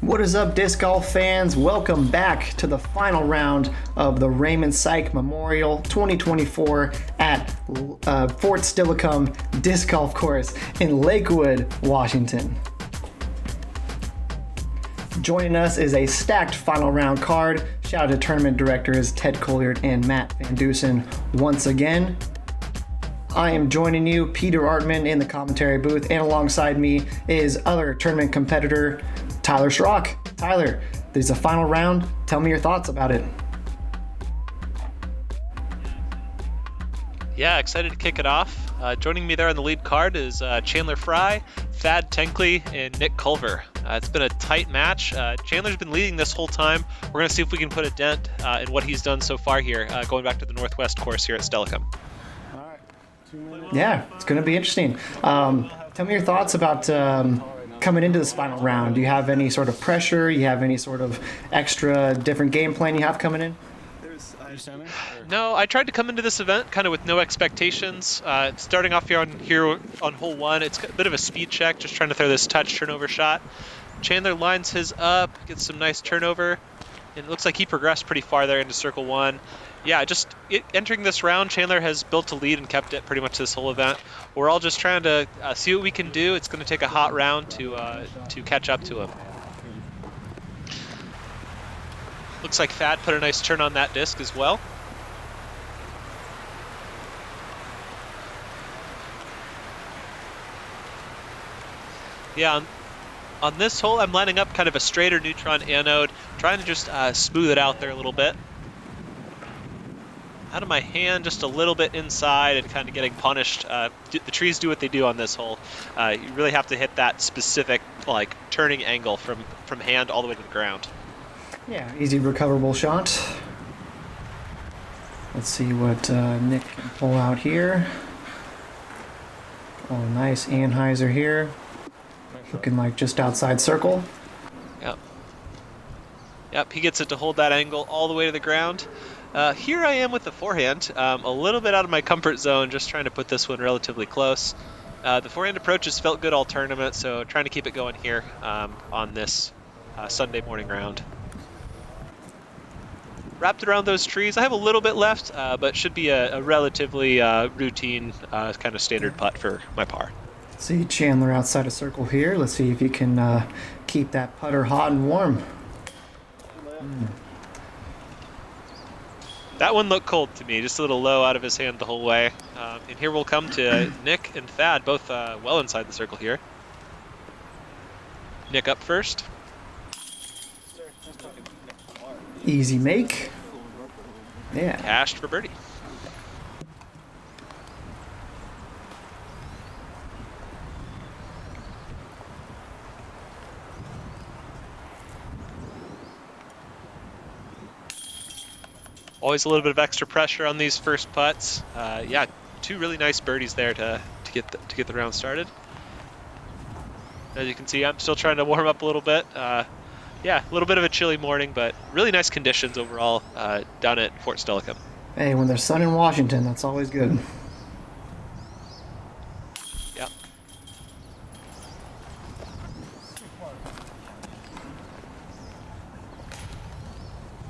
What is up, disc golf fans? Welcome back to the final round of the Raymond Seick Memorial 2024 at Fort Steilacoom Disc Golf Course in Lakewood, Washington. Joining us is a stacked final round card. Shout out to tournament directors Ted Colliard and Matt Van Dusen once again. I am joining you, Peter Artman, in the commentary booth, and alongside me is other tournament competitor Tyler Schrock. Tyler, this is a final round. Tell me your thoughts about it. Yeah, excited to kick it off. Joining me there on the lead card is Chandler Fry, Thaddeus TenKley, and Nickolas Culver. It's been a tight match. Chandler's been leading this whole time. We're going to see if we can put a dent in what he's done so far here, going back to the Northwest course here at Steilacoom. Yeah, it's going to be interesting. Tell me your thoughts about coming into this final round. Do you have any sort of pressure? You have any sort of extra different game plan you have coming in? No, I tried to come into this event kind of with no expectations. Starting off here on hole one, it's a bit of a speed check, just trying to throw this touch turnover shot. Chandler lines his up, gets some nice turnover, and it looks like he progressed pretty far there into circle one. Yeah, entering this round, Chandler has built a lead and kept it pretty much this whole event. We're all just trying to see what we can do. It's going to take a hot round to catch up to him. Looks like Thad put a nice turn on that disc as well. Yeah, on this hole, I'm lining up kind of a straighter neutron anode, trying to just smooth it out there a little bit. Out of my hand, just a little bit inside and kind of getting punished. The trees do what they do on this hole. You really have to hit that specific turning angle from hand all the way to the ground. Yeah, easy recoverable shot. Let's see what Nick can pull out here. Oh, nice Anheuser here. Looking like just outside circle. Yep, he gets it to hold that angle all the way to the ground. Here I am with the forehand, a little bit out of my comfort zone, just trying to put this one relatively close. The forehand approach has felt good all tournament, so trying to keep it going here on this Sunday morning round. Wrapped around those trees. I have a little bit left, but should be a relatively routine kind of standard putt for my par. See Chandler outside a circle here. Let's see if you can keep that putter hot and warm. That one looked cold to me, just a little low out of his hand the whole way. And here we'll come to Nick and Thad, both well inside the circle here. Nick up first. Easy make. Yeah. Cashed for birdie. Always a little bit of extra pressure on these first putts. Yeah, two really nice birdies there to get the round started. As you can see, I'm still trying to warm up a little bit. Yeah, a little bit of a chilly morning, but really nice conditions overall down at Fort Steilacoom. Hey, when there's sun in Washington, that's always good. Yeah.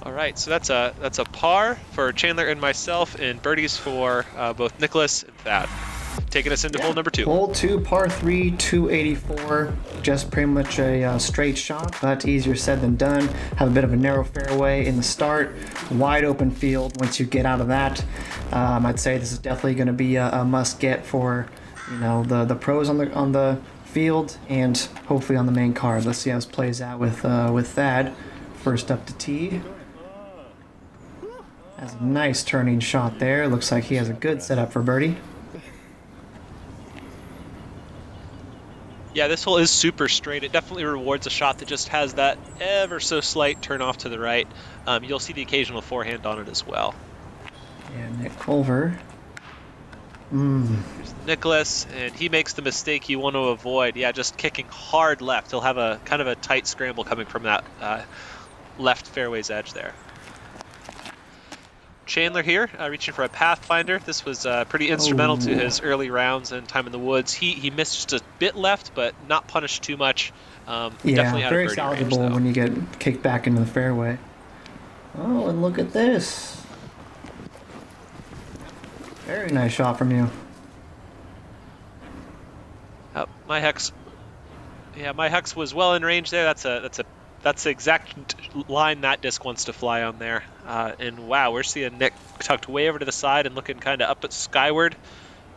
All right, so that's a par for Chandler and myself, and birdies for both Nickolas and Thad. Taking us into hole number two. Hole two, par 3, 284. Just pretty much a straight shot, but easier said than done. Have a bit of a narrow fairway in the start. Wide open field once you get out of that. I'd say this is definitely going to be a must-get for the pros on the field and hopefully on the main card. Let's see how this plays out with Thad. First up to tee. Has a nice turning shot there. Looks like he has a good setup for birdie. Yeah, this hole is super straight. It definitely rewards a shot that just has that ever so slight turn off to the right. You'll see the occasional forehand on it as well. And Nick Culver. Here's Nickolas, and he makes the mistake you want to avoid. Yeah, just kicking hard left. He'll have a kind of a tight scramble coming from that left fairway's edge there. Chandler here, reaching for a Pathfinder. This was pretty instrumental to his early rounds and time in the woods. He missed just a bit left, but not punished too much. Definitely out of very birdie range, salvageable though. when you get kicked back into the fairway. Oh, and look at this. Very nice shot from you. My hex. Yeah, my hex was well in range there. That's the exact line that disc wants to fly on there. And wow, we're seeing Nick tucked way over to the side and looking kind of up at skyward,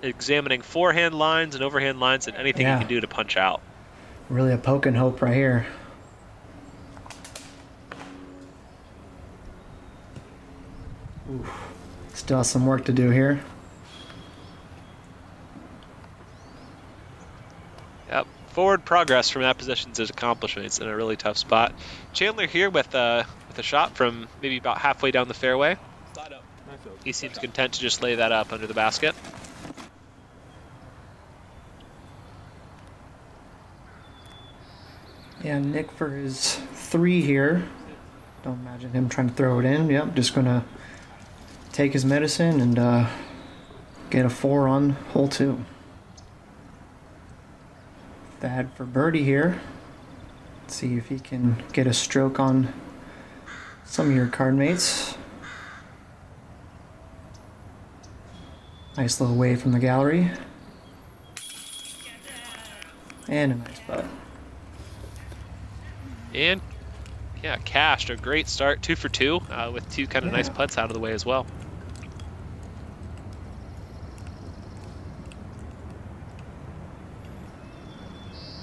examining forehand lines and overhand lines and anything he can do to punch out. Really a poke and hope right here. Oof. Still has some work to do here. Yep, forward progress from that position to accomplishments in a really tough spot. Chandler here with a shot from maybe about halfway down the fairway. He seems content to just lay that up under the basket. Yeah, Nick for his 3 here. Don't imagine him trying to throw it in. Yep, just gonna take his medicine and get a 4 on hole 2. Thad for birdie here. Let's see if he can get a stroke on some of your card mates. Nice little wave from the gallery. And a nice putt. And yeah, cashed a great start, 2 for 2, with 2 kind of nice putts out of the way as well.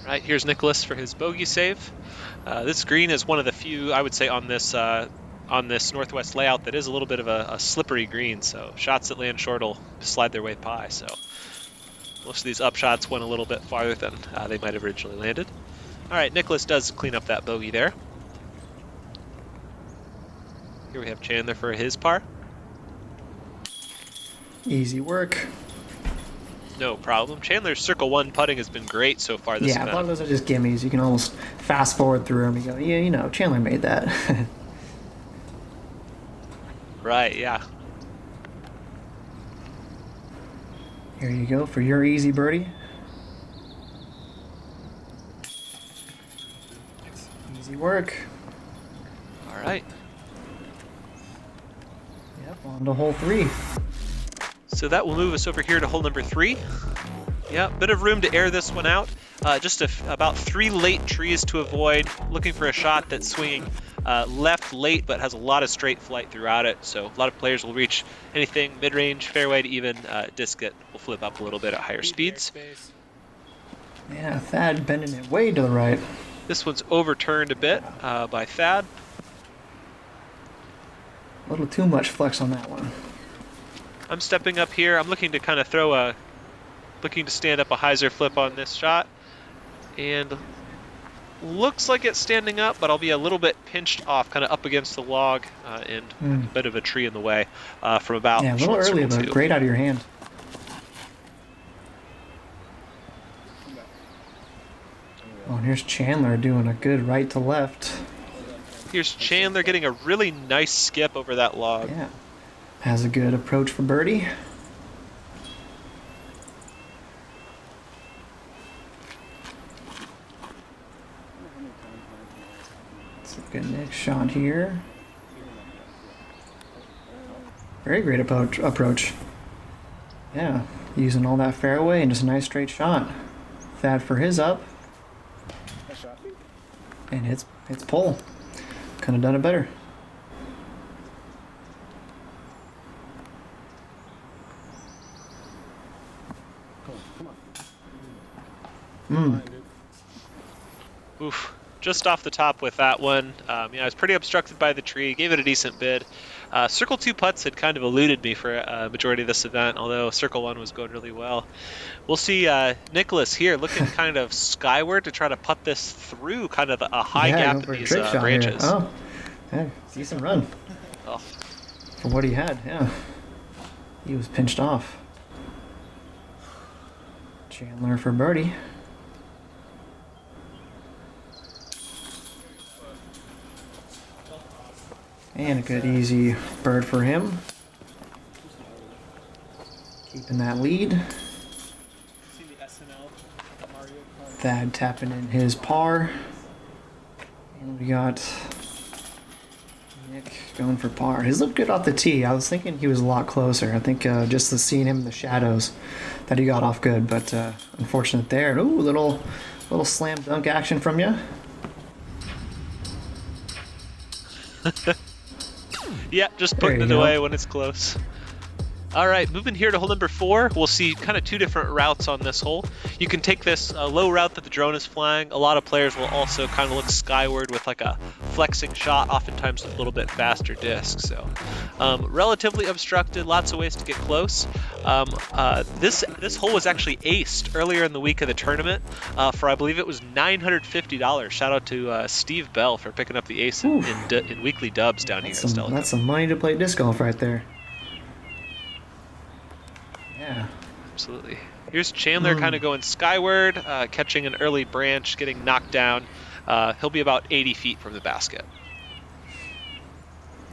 Right, here's Nickolas for his bogey save. This green is one of the few, I would say, on this northwest layout that is a little bit of a slippery green, so shots that land short will slide their way by. So most of these upshots went a little bit farther than they might have originally landed. All right, Nickolas does clean up that bogey there. Here we have Chandler for his par. Easy work. No problem. Chandler's circle 1 putting has been great so far this event. Yeah, a lot of those are just gimmies. You can almost fast forward through them and go, yeah, you know, Chandler made that. Right, yeah. Here you go for your easy birdie. Easy work. All right. Yep, on to hole 3. So that will move us over here to hole number 3. Yeah, bit of room to air this one out. Just about 3 late trees to avoid. Looking for a shot that's swinging left late, but has a lot of straight flight throughout it. So a lot of players will reach anything mid-range, fairway to even disc it will flip up a little bit at higher speeds. Yeah, Thad bending it way to the right. This one's overturned a bit by Thad. A little too much flex on that one. I'm stepping up here. I'm looking to looking to stand up a hyzer flip on this shot. And looks like it's standing up, but I'll be a little bit pinched off, kind of up against the log and a bit of a tree in the way from about a little early, but great out of your hand. Oh, and here's Chandler doing a good right to left. Here's Chandler getting a really nice skip over that log. Yeah. Has a good approach for birdie. Let's look at Nick's shot here. Very great approach. Yeah, using all that fairway and just a nice straight shot. Thad for his up. And it's pull. Could have done it better. Oof. Just off the top with that one. I was pretty obstructed by the tree, gave it a decent bid. Circle 2 putts had kind of eluded me for a majority of this event, although Circle 1 was going really well. We'll see Nickolas here looking kind of skyward to try to putt this through kind of a high gap in these branches. Here. Oh, yeah, decent run. Oh. For what he had, yeah. He was pinched off. Chandler for birdie. And a good easy bird for him. Keeping that lead. Thad tapping in his par. And we got Nick going for par. He's looked good off the tee. I was thinking he was a lot closer. I think just seeing him in the shadows that he got off good, but unfortunate there. Ooh, little slam dunk action from you. Yeah, just putting it away when it's close. All right, moving here to hole number 4, we'll see kind of 2 different routes on this hole. You can take this low route that the drone is flying. A lot of players will also kind of look skyward with like a flexing shot, oftentimes with a little bit faster disc. So relatively obstructed, lots of ways to get close. This hole was actually aced earlier in the week of the tournament for, I believe it was $950. Shout out to Steve Bell for picking up the ace in weekly dubs down here in Steilacoom. That's some money to play disc golf right there. Yeah. Absolutely. Here's Chandler kind of going skyward, catching an early branch, getting knocked down. He'll be about 80 feet from the basket.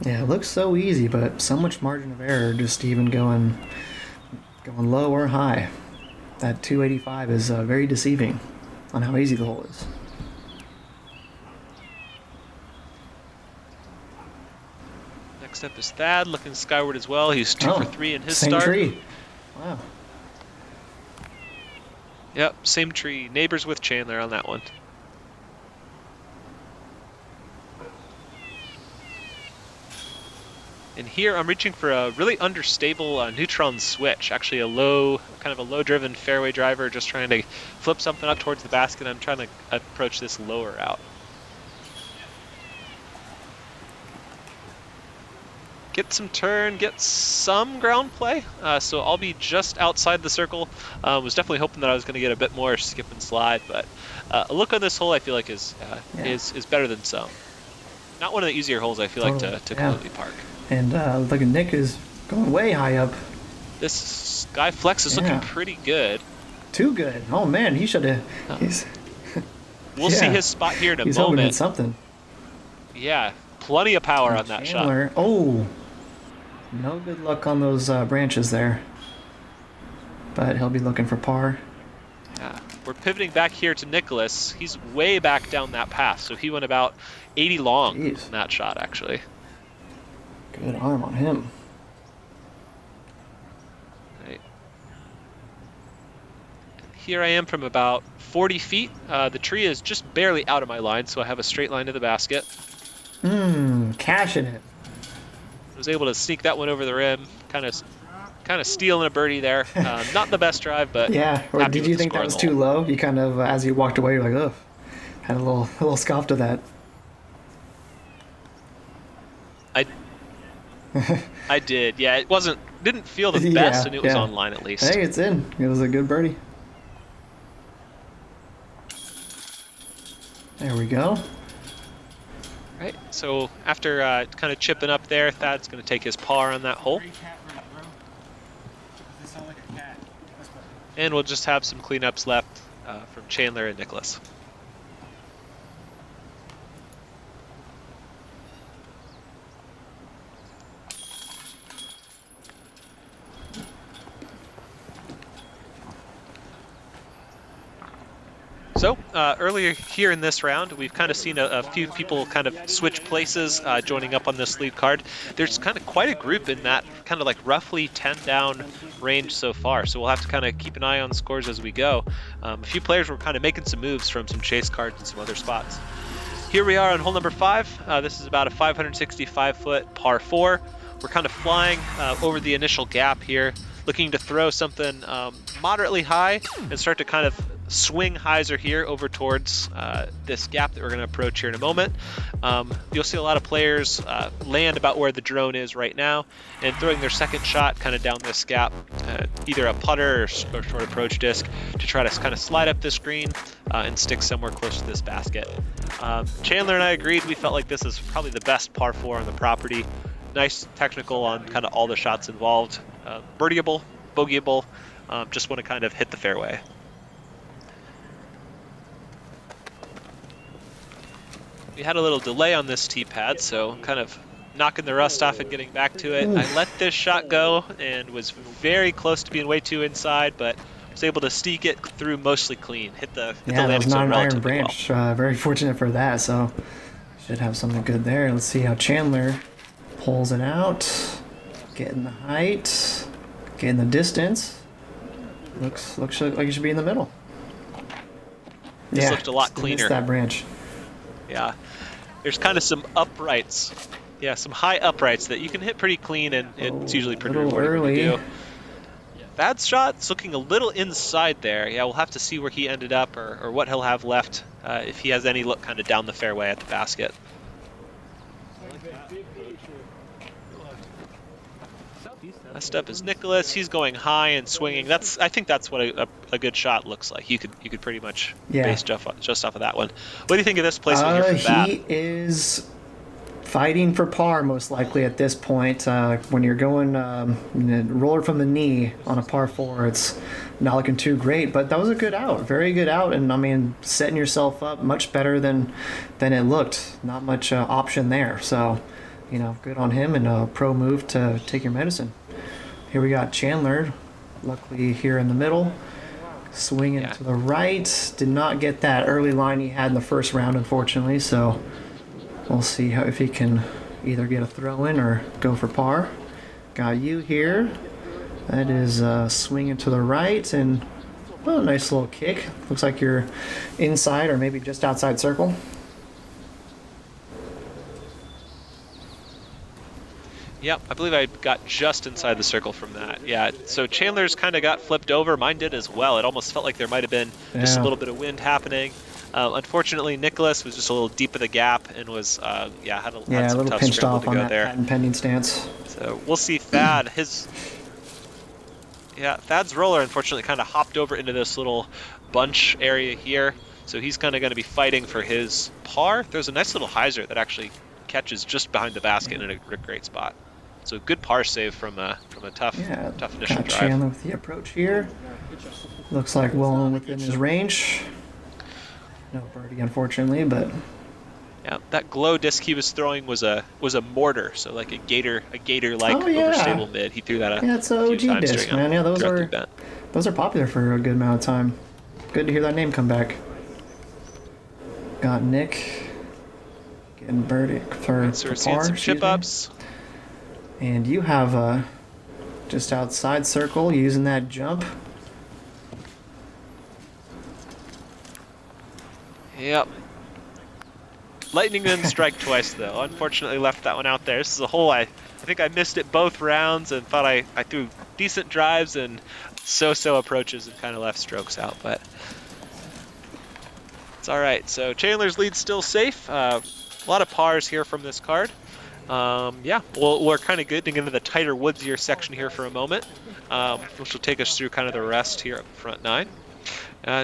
Yeah, it looks so easy, but so much margin of error just even going low or high. That 285 is very deceiving on how easy the hole is. Next up is Thad, looking skyward as well. He's 2 for 3 in his same start. Tree. Wow. Yep, same tree. Neighbors with Chandler on that one. And here I'm reaching for a really understable neutron switch. Actually kind of a low-driven fairway driver, just trying to flip something up towards the basket. I'm trying to approach this lower out. Get some turn, get some ground play. So I'll be just outside the circle. Was definitely hoping that I was going to get a bit more skip and slide, but a look on this hole I feel like is better than some. Not one of the easier holes I feel like to completely park. And look at Nick is going way high up. This sky flex is looking pretty good. Too good. Oh man, he should have. We'll see his spot here in a moment. He's hoping it's something. Yeah, plenty of power on that shot. Oh. No good luck on those branches there. But he'll be looking for par. Yeah. We're pivoting back here to Nickolas. He's way back down that path, so he went about 80 long in that shot, actually. Good arm on him. Right. Here I am from about 40 feet. The tree is just barely out of my line, so I have a straight line to the basket. Cashing it. Was able to sneak that one over the rim, kind of stealing a birdie there. Not the best drive, but yeah. Or did you think that was too low? You kind of, as you walked away, you're like, ugh. Had a little scoff to that. I did. Yeah, it didn't feel the best, and it was on line at least. Hey, it's in. It was a good birdie. There we go. Right, so after kind of chipping up there, Thad's going to take his par on that hole. And we'll just have some cleanups left from Chandler and Nickolas. So earlier here in this round, we've kind of seen a few people kind of switch places, joining up on this lead card. There's kind of quite a group in that kind of like roughly 10 down range so far. So we'll have to kind of keep an eye on scores as we go. A few players were kind of making some moves from some chase cards and some other spots. Here we are on hole number 5. This is about a 565-foot par 4. We're kind of flying over the initial gap here, looking to throw something moderately high and start to kind of swing hyzer here over towards this gap that we're going to approach here in a moment. You'll see a lot of players land about where the drone is right now and throwing their second shot kind of down this gap, either a putter or short approach disc to try to kind of slide up this green and stick somewhere close to this basket. Chandler and I agreed. We felt like this is probably the best par 4 on the property. Nice technical on kind of all the shots involved. Birdieable, bogeyable, just want to kind of hit the fairway. We had a little delay on this tee pad, so kind of knocking the rust off and getting back to it. I let this shot go and was very close to being way too inside, but was able to sneak it through mostly clean. Hit the that was landing not zone an iron relatively branch. well. Very fortunate for that, so should have something good there. Let's see how Chandler pulls it out. Getting the height, getting the distance. Looks like you should be in the middle. This looked a lot cleaner. Missed that branch. Yeah. There's kind of some uprights. Yeah, some high uprights that you can hit pretty clean, and it's usually pretty rewarding when you do. Bad shot's looking a little inside there. Yeah, we'll have to see where he ended up or what he'll have left if he has any look kind of down the fairway at the basket. Next up is Nickolas. He's going high and swinging. I think that's what a good shot looks like. You could pretty much base just off of that one. What do you think of this placement here from that? He is fighting for par most likely at this point. When you're going roller from the knee on a par 4, it's not looking too great. But that was a good out, very good out, and I mean setting yourself up much better than it looked. Not much option there. So, good on him, and a pro move to take your medicine. Here we got Chandler, luckily here in the middle, swinging to the right. Did not get that early line he had in the first round, unfortunately, so we'll see if he can either get a throw in or go for par. Got you here. That is swinging to the right, and nice little kick. Looks like you're inside or maybe just outside circle. Yep, I believe I got just inside the circle from that. Yeah, so Chandler's kind of got flipped over. Mine did as well. It almost felt like there might have been just a little bit of wind happening. Unfortunately, Nickolas was just a little deep of the gap and was, had some a little tough pinched scramble off to on go that there. patent pending stance. So we'll see Thad. Thad's roller unfortunately kind of hopped over into this little bunch area here. So he's kind of going to be fighting for his par. There's a nice little hyzer that actually catches just behind the basket in a great spot. So good par save from a tough initial drive. Chandler with the approach here. Looks like well within his range. No birdie, unfortunately, but yeah, that glow disc he was throwing was a mortar, so like a gator like overstable mid. He threw that it's an OG disc, man. Yeah, those are popular for a good amount of time. Good to hear that name come back. Got Nick getting birdie for so we're par. seeing some chip ups. And you have just outside circle using that jump. Yep. Lightning didn't strike twice, though. Unfortunately, left that one out there. This is a hole I think I missed it both rounds and thought I threw decent drives and so-so approaches and kind of left strokes out, but it's all right. So Chandler's lead's still safe. A lot of pars here from this card. We're kind of getting into the tighter, woodsier section here for a moment, which will take us through kind of the rest here up front 9.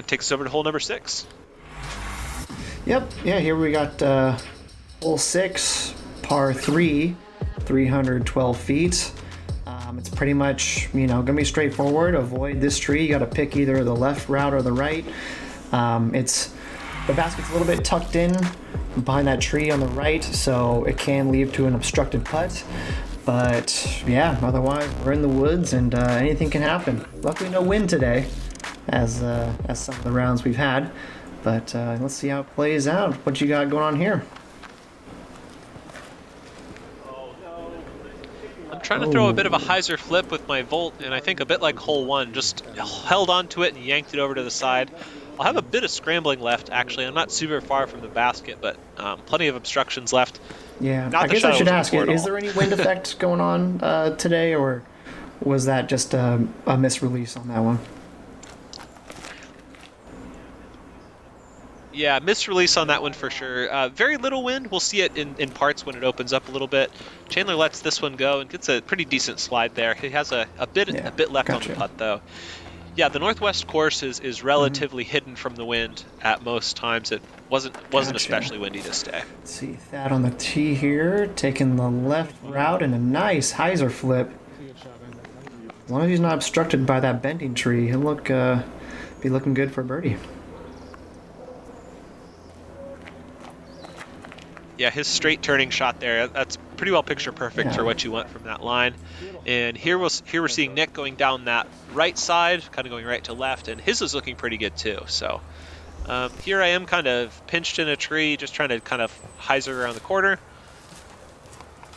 Takes us over to hole number 6. Yep. Yeah, here we got hole 6, par 3, 312 feet. It's pretty much, going to be straightforward. Avoid this tree. You got to pick either the left route or the right. The basket's a little bit tucked in behind that tree on the right, so it can lead to an obstructed putt. But yeah, otherwise we're in the woods and anything can happen. Luckily no wind today, as some of the rounds we've had. But let's see how it plays out. What you got going on here? I'm trying to throw a bit of a hyzer flip with my Volt, and I think a bit like hole 1, just held onto it and yanked it over to the side. I'll have a bit of scrambling left, actually. I'm not super far from the basket, but plenty of obstructions left. Yeah, I guess I should ask you, is there any wind effect going on today, or was that just a misrelease on that one? Yeah, misrelease on that one for sure. Very little wind. We'll see it in parts when it opens up a little bit. Chandler lets this one go and gets a pretty decent slide there. He has a bit left on the putt, though. Yeah, the Northwest course is relatively hidden from the wind at most times. It wasn't especially windy this day. Let's see Thad on the tee here, taking the left route and a nice hyzer flip. As long as he's not obstructed by that bending tree, he'll be looking good for birdie. Yeah, his straight turning shot there, that's pretty well picture perfect for what you want from that line. And here we're seeing Nick going down that right side, kind of going right to left, and his is looking pretty good too. So here I am kind of pinched in a tree, just trying to kind of hyzer around the corner.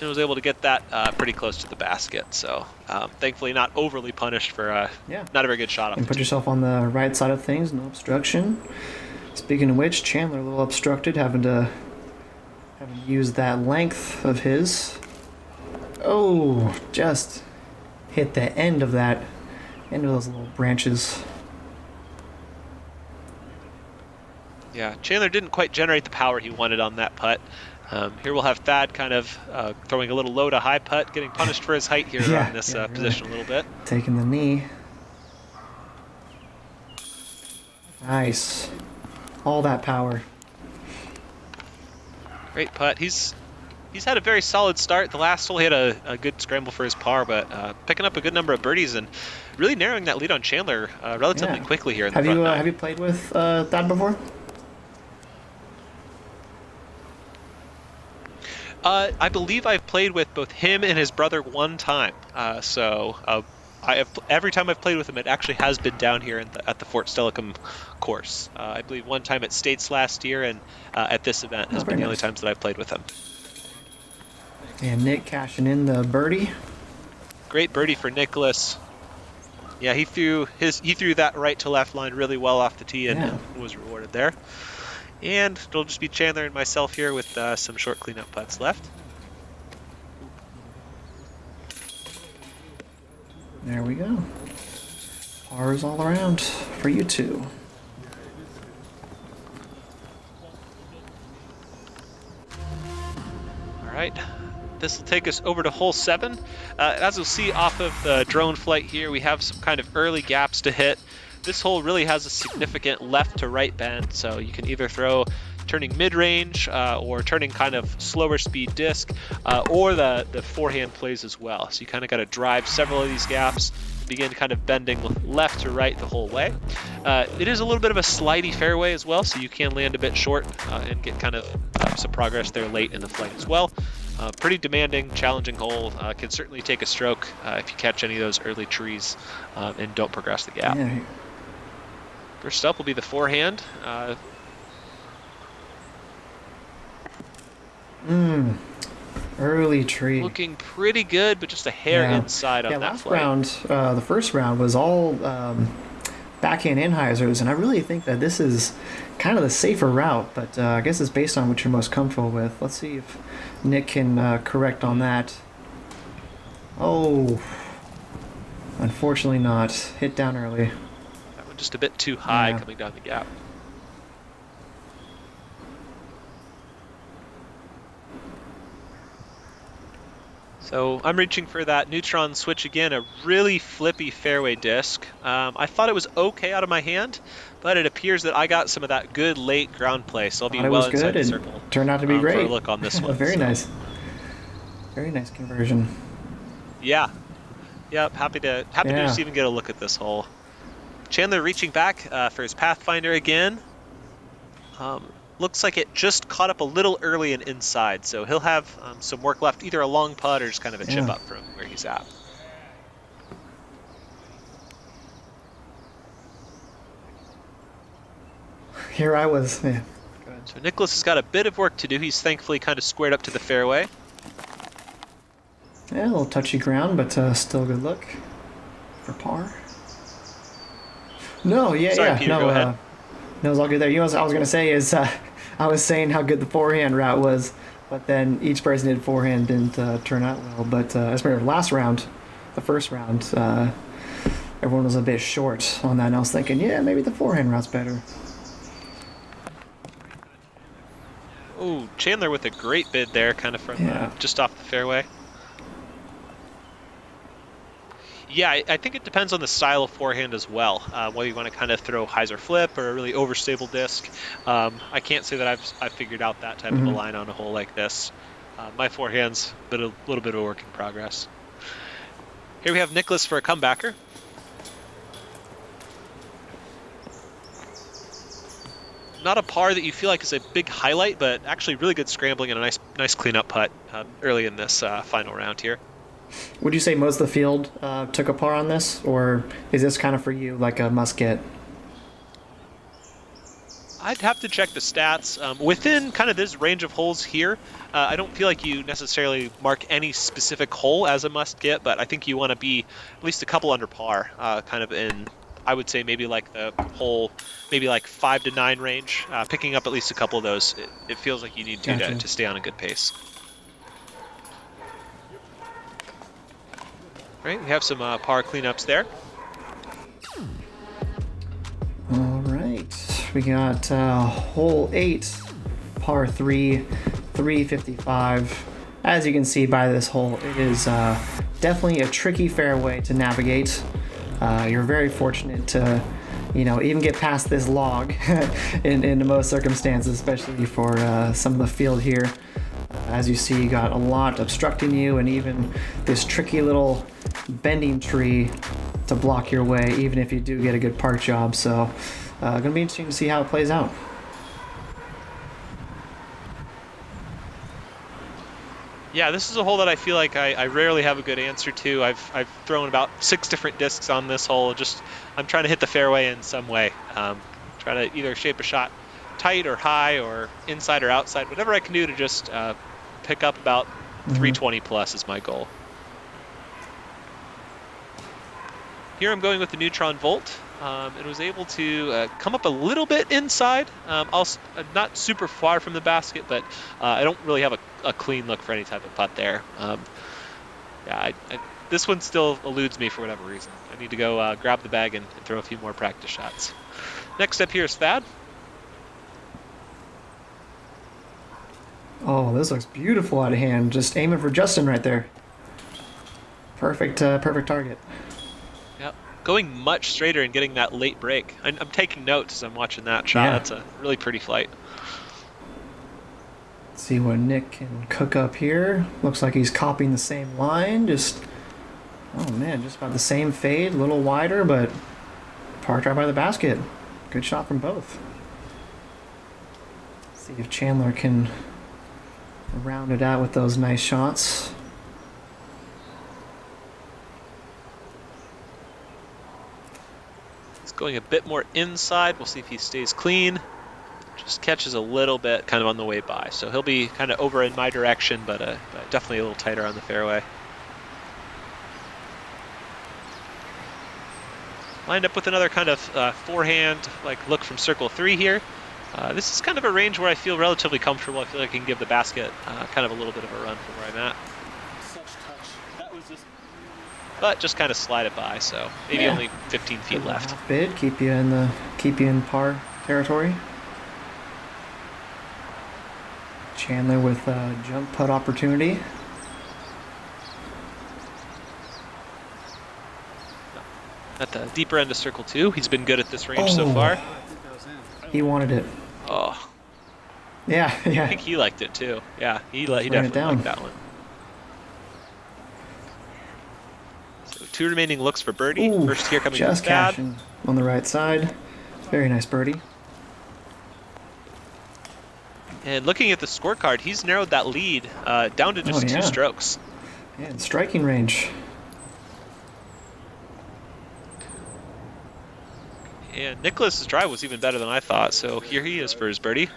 And was able to get that pretty close to the basket. So thankfully not overly punished for not a very good shot off and put yourself on the right side of things, no obstruction. Speaking of which, Chandler a little obstructed, having to use that length of his. Oh, just hit the end of those little branches. Yeah, Chandler didn't quite generate the power he wanted on that putt. Here we'll have Thad kind of throwing a little low to high putt, getting punished for his height here on this position a little bit. Taking the knee. Nice. All that power. Great putt. He's had a very solid start. The last hole he had a good scramble for his par, but picking up a good number of birdies and really narrowing that lead on Chandler relatively quickly here in the front nine. Have you played with Thad before? I believe I've played with both him and his brother one time. Every time I've played with him, it actually has been down here at the Fort Steilacoom course. I believe one time at States last year, and at this event has been the only times that I've played with him. And Nick cashing in the birdie. Great birdie for Nickolas. Yeah, he threw that right to left line really well off the tee and was rewarded there. And it'll just be Chandler and myself here with some short cleanup putts left. There we go. Pars all around for you two. All right. This will take us over to hole 7. As you'll see off of the drone flight here, we have some kind of early gaps to hit. This hole really has a significant left to right bend, so you can either throw turning mid-range or turning kind of slower speed disc, or the forehand plays as well. So you kind of got to drive several of these gaps, begin kind of bending left to right the whole way. It is a little bit of a slidey fairway as well, so you can land a bit short and get kind of some progress there late in the flight as well. Pretty demanding, challenging hole. Can certainly take a stroke if you catch any of those early trees and don't progress the gap. Yeah. First up will be the forehand. Early tree. Looking pretty good, but just a hair inside on that last flight. round, the first round was all backhand inhisers, and I really think that this is kind of the safer route, but I guess it's based on what you're most comfortable with. Let's see if Nick can correct on that. Oh, unfortunately not. Hit down early. That one just a bit too high coming down the gap. So I'm reaching for that neutron switch again, a really flippy fairway disc. I thought it was okay out of my hand, but it appears that I got some of that good late ground play, so I'll be well inside the circle. Turned out to be great. For a look on this one. Very nice. Very nice conversion. Yeah. Yep, happy to just even get a look at this hole. Chandler reaching back for his Pathfinder again. Looks like it just caught up a little early and inside, so he'll have some work left, either a long putt or just kind of a chip up from where he's at. Here I was. Yeah. So Nickolas has got a bit of work to do. He's thankfully kind of squared up to the fairway. Yeah, a little touchy ground, but still a good look for par. No, Sorry, Peter, go ahead. No, it was all good there. You know what I was going to say is I was saying how good the forehand route was, but then each person did forehand didn't turn out well. But as for the last round, the first round, everyone was a bit short on that, and I was thinking, yeah, maybe the forehand route's better. Oh, Chandler with a great bid there, kind of from just off the fairway. Yeah, I think it depends on the style of forehand as well, whether you want to kind of throw hyzer flip or a really overstable disc. I can't say that I've figured out that type of a line on a hole like this. My forehand's a little bit of a work in progress. Here we have Nickolas for a comebacker. not a par that you feel like is a big highlight, but actually really good scrambling and a nice cleanup putt early in this final round here. Would you say most of the field took a par on this, or is this kind of for you like a must get? I'd have to check the stats. Within kind of this range of holes here, I don't feel like you necessarily mark any specific hole as a must get, but I think you want to be at least a couple under par, kind of in, I would say maybe like the hole, maybe like 5 to 9 range. Picking up at least a couple of those, it feels like you need to stay on a good pace. All right, we have some par cleanups there. All right, we got hole 8, par 3, 355. As you can see by this hole, it is definitely a tricky fairway to navigate. You're very fortunate to, even get past this log in most circumstances, especially for some of the field here. As you see, you got a lot obstructing you, and even this tricky little bending tree to block your way, even if you do get a good park job. So, gonna be interesting to see how it plays out. Yeah, this is a hole that I feel like I rarely have a good answer to. I've thrown about 6 different discs on this hole. I'm trying to hit the fairway in some way. Trying to either shape a shot tight or high or inside or outside, whatever I can do to just pick up about 320 plus is my goal. Here I'm going with the Neutron Volt. And was able to come up a little bit inside. Also, not super far from the basket, but I don't really have a clean look for any type of putt there. This one still eludes me for whatever reason. I need to go grab the bag and throw a few more practice shots. Next up here is Thad. Oh, this looks beautiful out of hand. Just aiming for Justin right there. Perfect target. Yep. Going much straighter and getting that late break. I'm taking notes as I'm watching that shot. Yeah. That's a really pretty flight. Let's see what Nick can cook up here. Looks like he's copying the same line. Just about the same fade, a little wider, but parked right by the basket. Good shot from both. Let's see if Chandler can round it out with those nice shots. Going a bit more inside. We'll see if he stays clean. Just catches a little bit kind of on the way by. So he'll be kind of over in my direction, but definitely a little tighter on the fairway. Lined up with another kind of forehand look from circle 3 here. This is kind of a range where I feel relatively comfortable. I feel like I can give the basket kind of a little bit of a run from where I'm at. But just kind of slide it by, so maybe only 15 feet left. Bid, keep you in par territory. Chandler with a jump putt opportunity. At the deeper end of circle 2, he's been good at this range so far. He wanted it. Oh. Yeah. I think he liked it too. Yeah, he definitely liked that one. 2 remaining looks for birdie. Ooh, first here coming just from Thad. cashing on the right side. Very nice birdie. And looking at the scorecard, he's narrowed that lead down to just 2 strokes. Yeah, in striking range. And Nickolas' drive was even better than I thought, so here he is for his birdie.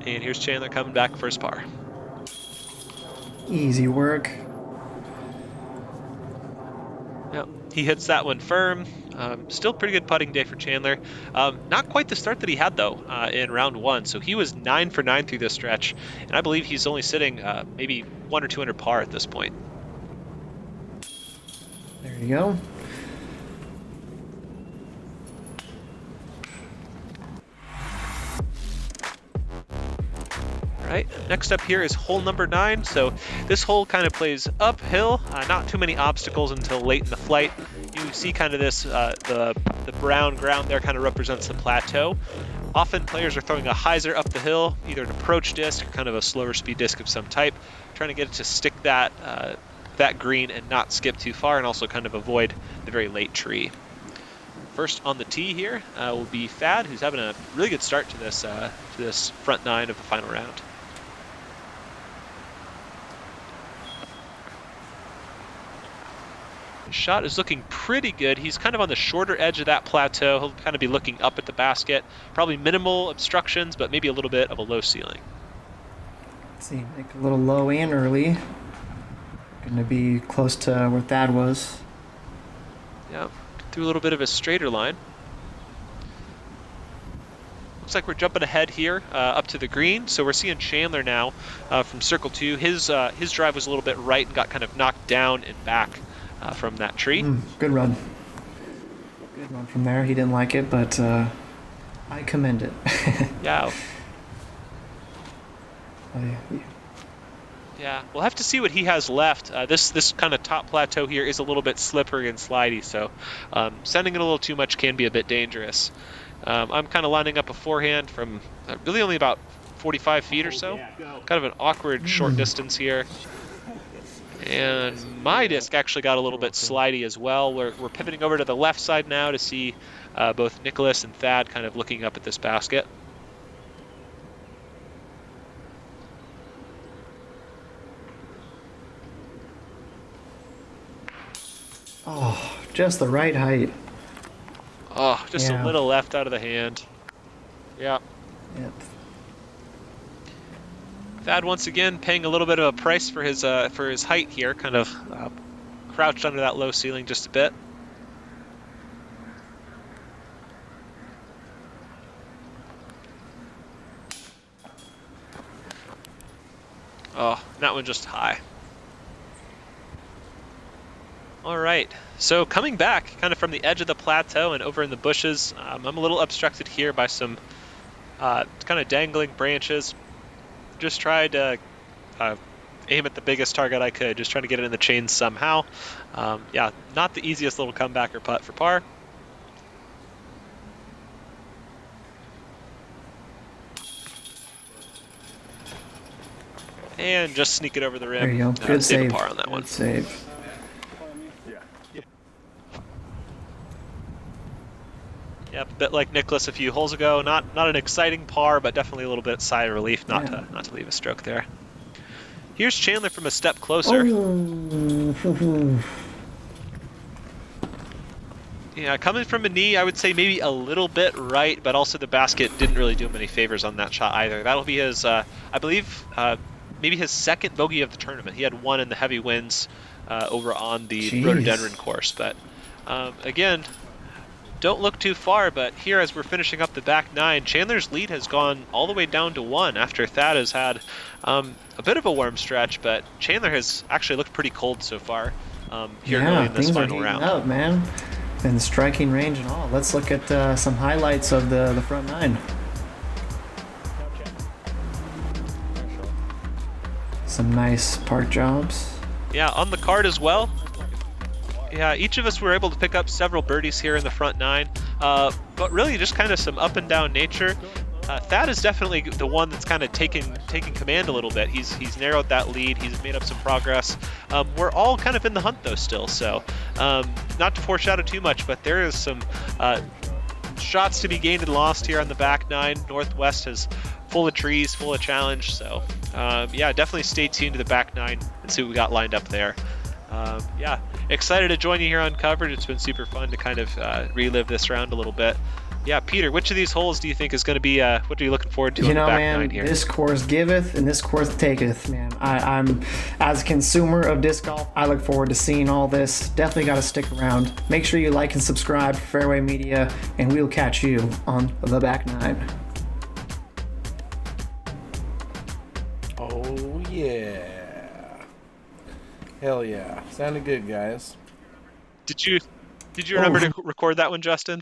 And here's Chandler coming back for his par. Easy work. Yep, he hits that one firm. Still pretty good putting day for Chandler. Not quite the start that he had, though, in round 1. So he was 9 for 9 through this stretch, and I believe he's only sitting maybe 1 or 2 under par at this point. There you go. Right, next up here is hole number 9. So this hole kind of plays uphill, not too many obstacles until late in the flight. You see kind of this, the brown ground there kind of represents the plateau. Often players are throwing a hyzer up the hill, either an approach disc or kind of a slower speed disc of some type, trying to get it to stick that that green and not skip too far, and also kind of avoid the very late tree. First on the tee here will be Thad, who's having a really good start to this front nine of the final round. His shot is looking pretty good. He's kind of on the shorter edge of that plateau. He'll kind of be looking up at the basket. Probably minimal obstructions, but maybe a little bit of a low ceiling. Let's see, make a little low and early. Going to be close to where Thad was. Yeah, through a little bit of a straighter line. Looks like we're jumping ahead here up to the green. So we're seeing Chandler now from circle 2. His drive was a little bit right and got kind of knocked down and back from that tree. Good run. Good run from there. He didn't like it, but I commend it. Yeah. Oh, yeah. Yeah, we'll have to see what he has left. This kind of top plateau here is a little bit slippery and slidey, so sending it a little too much can be a bit dangerous. I'm kind of lining up a forehand from really only about 45 feet or so. Kind of an awkward short distance here. And my disc actually got a little bit slidey as well. We're pivoting over to the left side now to see both Nickolas and Thad kind of looking up at this basket. Oh, just the right height. Oh, just a little left out of the hand. Yeah. Yep. Thad once again paying a little bit of a price for his height here, kind of crouched under that low ceiling just a bit. Oh, that one just high. All right, so coming back kind of from the edge of the plateau and over in the bushes, I'm a little obstructed here by some kind of dangling branches. Just tried to aim at the biggest target I could, just trying to get it in the chains somehow. Yeah, not the easiest little comeback or putt for par. And just sneak it over the rim. There you go. Good save. A par on that one. Good save. Yep, a bit like Nickolas a few holes ago. Not an exciting par, but definitely a little bit sigh of relief not to leave a stroke there. Here's Chandler from a step closer. Oh. Yeah, coming from a knee, I would say maybe a little bit right, but also the basket didn't really do him any favors on that shot either. That'll be his, I believe, maybe his second bogey of the tournament. He had one in the heavy winds over on the rhododendron course, but again, don't look too far, but here as we're finishing up the back nine, Chandler's lead has gone all the way down to 1 after Thad has had a bit of a warm stretch, but Chandler has actually looked pretty cold so far here early in this final round. Up, man. In the striking range and all. Let's look at some highlights of the front nine. Some nice park jobs. Yeah, on the card as well. Yeah, each of us were able to pick up several birdies here in the front nine, but really just kind of some up and down nature. Thad is definitely the one that's kind of taking command a little bit. He's narrowed that lead. He's made up some progress. We're all kind of in the hunt though still, so not to foreshadow too much, but there is some shots to be gained and lost here on the back nine. Northwest is full of trees, full of challenge, so yeah, definitely stay tuned to the back nine and see what we got lined up there. Yeah, excited to join you here on Coverage. It's been super fun to kind of relive this round a little bit. Yeah, Peter, which of these holes do you think is going to be, what are you looking forward to on the back nine here? This course giveth and this course taketh, man. I'm, as a consumer of disc golf, I look forward to seeing all this. Definitely got to stick around. Make sure you like and subscribe to Fairway Media, and we'll catch you on the back nine. Oh, yeah. Hell yeah. Sounded good, guys. Did you remember to record that one, Justin?